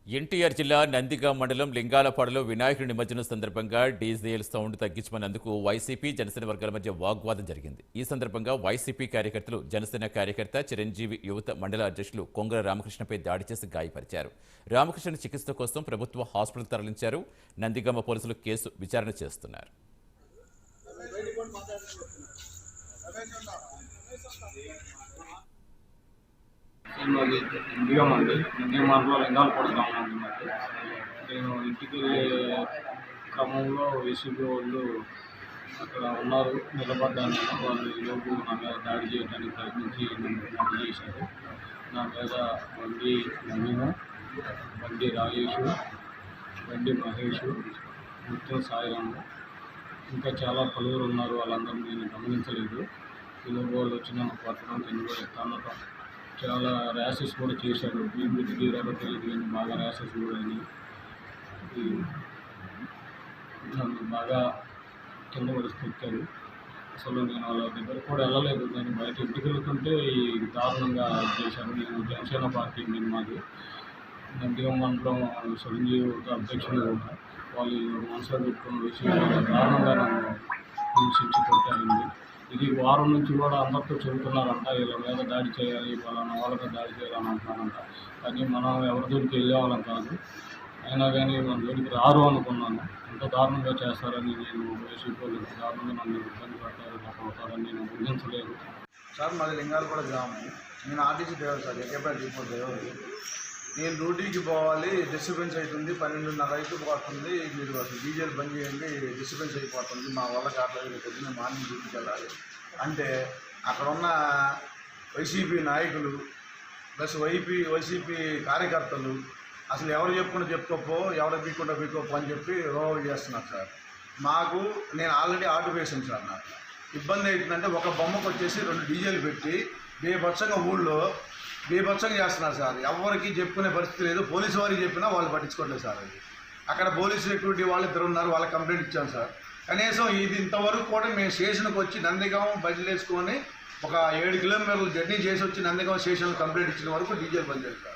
ఎన్టీఆర్ జిల్లా నందిగాం మండలం లింగాలపాడులో వినాయకుడి నిమజ్జనం సందర్భంగా డీజేఎల్ సౌండ్ తగ్గించమన్నందుకు వైసీపీ జనసేన వర్గాల మధ్య వాగ్వాదం జరిగింది. ఈ సందర్భంగా వైసీపీ కార్యకర్తలు జనసేన కార్యకర్త చిరంజీవి యువత మండల అధ్యక్షులు కొంగర రామకృష్ణపై దాడి చేసి గాయపరిచారు. రామకృష్ణ చికిత్స కోసం ప్రభుత్వ హాస్పిటల్ తరలించారు. నందిగామ పోలీసులు కేసు విచారణ చేస్తున్నారు. మాది నందిగామ అండి. నందిగామలో లింగాలపాడు గ్రామం ఉంది మాది. నేను ఇంటికి వెళ్ళే క్రమంలో వైసీపీ వాళ్ళు అక్కడ ఉన్నారు, నిలబడ్డాను. వాళ్ళు ఈలోపు నా మీద దాడి చేయడానికి ప్రయత్నించి నన్ను దాడి చేశారు. నా మీద బండి నవీను, బండి రాజేష్, బండి మహేష్, ముత్యం సాయిరాము, ఇంకా చాలా పలువురు ఉన్నారు. వాళ్ళందరూ నేను గమనించలేదు. ఈలోపు వాళ్ళు వచ్చి నన్ను కొట్టడం, కింద తన్నటం, చాలా ర్యాషెస్ కూడా చేశారు. వీటికి తీరాలో తెలియదు కానీ బాగా ర్యాషెస్ కూడా అయినాయి. నన్ను బాగా కింద పడిస్తారు. అసలు నేను వాళ్ళ దగ్గర కూడా వెళ్ళలేదు. నేను బయట ఇంటికి వెళ్తుంటే ఈ దారుణంగా చేశాను. నేను జనసేన పార్టీ నేను మాది నందిగామ మండలం చిరంజీవి అధ్యక్షులు కూడా వాళ్ళు మనసులో పెట్టుకున్న విషయం దారుణంగా నన్ను హింసించి కొట్టారండి. ఇది వారం నుంచి కూడా అందరితో చెబుతున్నారంట, వీళ్ళ మీద దాడి చేయాలి, పలానా వాళ్ళకి దాడి చేయాలని అంటున్నారంట. కానీ మనం ఎవరి జోడికి వెళ్ళేవాళ్ళం కాదు. అయినా కానీ మన జోడికి రారు అనుకున్నాను. ఎంత దారుణంగా చేస్తారని నేను వైసీపీ వాళ్ళు దారుణంగా నన్ను ఇబ్బంది పెట్టారు, నాకు అవుతారని నేను ఊహించలేదు. సార్ మాది లింగాలపాడు గ్రామం. నేను RTC driver sir, Ekepeta depot driver. నేను డ్యూటీకి పోవాలి, డిస్టర్బెన్స్ అవుతుంది. 12:30 అయిపోతుంది. మీరు అసలు డీజేలు బంద్ చేయండి, డిస్టర్బెన్స్ అయిపోతుంది, మా వల్ల కావట్లేదు, పొద్దున్నే మార్నింగ్ డ్యూటీకి వెళ్ళాలి అంటే అక్కడ ఉన్న వైసీపీ నాయకులు ప్లస్ వైసీపీ కార్యకర్తలు అసలు ఎవరు చెప్పుకోపో, ఎవరు పీక్కోపో అని చెప్పి రోల్ చేస్తున్నారు సార్. మాకు నేను ఆల్రెడీ ఆర్డర్ వేసాను సార్. నాకు ఇబ్బంది అవుతుందంటే ఒక బొమ్మకు వచ్చేసి 2 డీజేలు పెట్టి బేబచ్చంగా ఊళ్ళో బేబచ్చంగా చేస్తున్నారు సార్. ఎవరికి చెప్పుకునే పరిస్థితి లేదు. పోలీసు వారికి చెప్పినా వాళ్ళు పట్టించుకోవట్లేదు సార్. అది అక్కడ పోలీస్ సెక్యూరిటీ వాళ్ళు 2 ఉన్నారు, వాళ్ళకి కంప్లైంట్ ఇచ్చాను సార్. కనీసం ఇది ఇంతవరకు కూడా మేము స్టేషన్కి వచ్చి నందిగామ బయలు వేసుకొని ఒక 7 కిలోమీటర్లు జర్నీ చేసి వచ్చి నందిగామ స్టేషన్లో కంప్లైంట్ ఇచ్చిన వరకు డీజేలు బంద్ చేశారు.